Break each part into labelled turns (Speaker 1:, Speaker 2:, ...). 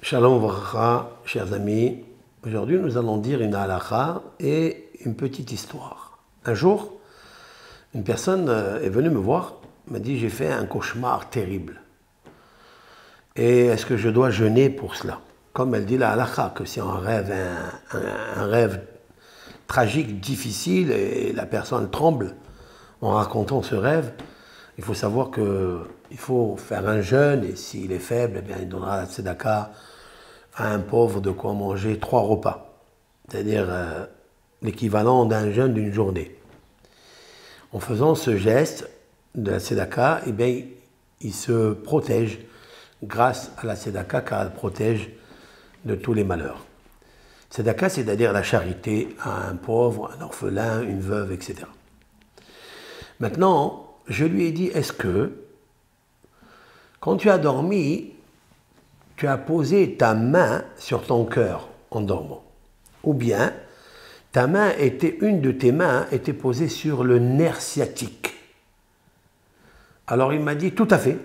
Speaker 1: Shalom Vracha, chers amis. Aujourd'hui, nous allons dire une halakha et une petite histoire. Un jour, une personne est venue me voir, m'a dit j'ai fait un cauchemar terrible. Et est-ce que je dois jeûner pour cela? Comme elle dit la halakha, que si on rêve un rêve tragique, difficile, et la personne tremble en racontant ce rêve, il faut savoir qu'il faut faire un jeûne, et s'il est faible, eh bien, il donnera la tzedaka à un pauvre de quoi manger 3 repas, c'est-à-dire l'équivalent d'un jeûne d'une journée. En faisant ce geste de la tzedaka, eh bien, il se protège grâce à la tzedaka, car elle protège de tous les malheurs. Tzedaka, c'est-à-dire la charité à un pauvre, un orphelin, une veuve, etc. Maintenant, je lui ai dit, est-ce que, quand tu as dormi, tu as posé ta main sur ton cœur en dormant? Ou bien, une de tes mains était posée sur le nerf sciatique? Alors il m'a dit, tout à fait.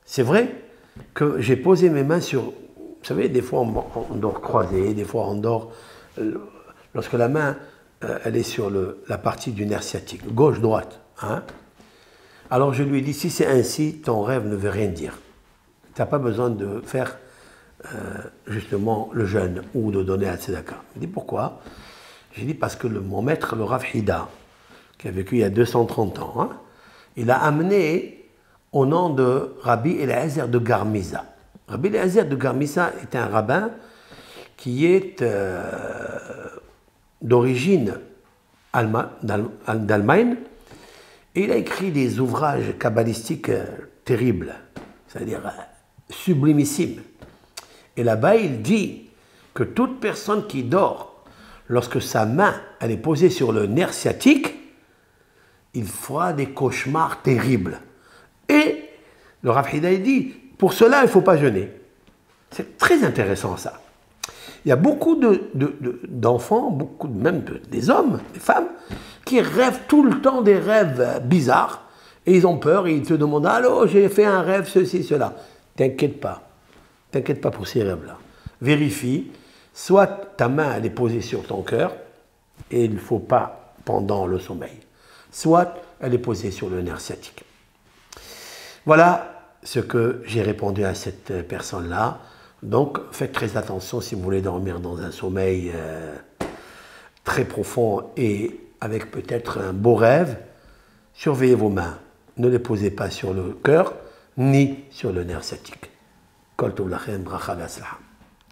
Speaker 1: C'est vrai que j'ai posé mes mains sur... Vous savez, des fois on dort croisé, des fois on dort... Lorsque la main, elle est sur la partie du nerf sciatique, gauche-droite. Hein? Alors je lui ai dit, si c'est ainsi, ton rêve ne veut rien dire. Tu n'as pas besoin de faire justement le jeûne ou de donner à tzedaka. Il dit pourquoi? J'ai dit parce que mon maître, le Rav Hida, qui a vécu il y a 230 ans, hein, il a amené au nom de Rabbi Eliezer de Garmiza. Rabbi Eliezer de Garmiza est un rabbin qui est d'origine d'Allemagne, et il a écrit des ouvrages kabbalistiques terribles, c'est-à-dire sublimissimes. Et là-bas, il dit que toute personne qui dort, lorsque sa main elle est posée sur le nerf sciatique, il fera des cauchemars terribles. Et le Rav Hida dit, pour cela, il ne faut pas jeûner. C'est très intéressant ça. Il y a beaucoup d'enfants, même des hommes, des femmes, qui rêvent tout le temps des rêves bizarres, et ils ont peur, et ils te demandent « Allô, j'ai fait un rêve, ceci, cela ». T'inquiète pas pour ces rêves-là. Vérifie, soit ta main elle est posée sur ton cœur, et il ne faut pas pendant le sommeil, soit elle est posée sur le nerf sciatique. Voilà ce que j'ai répondu à cette personne-là. Donc faites très attention si vous voulez dormir dans un sommeil très profond et avec peut-être un beau rêve. Surveillez vos mains, ne les posez pas sur le cœur ni sur le nerf sciatique. Kol tov lachem, bracha v'atzlacha.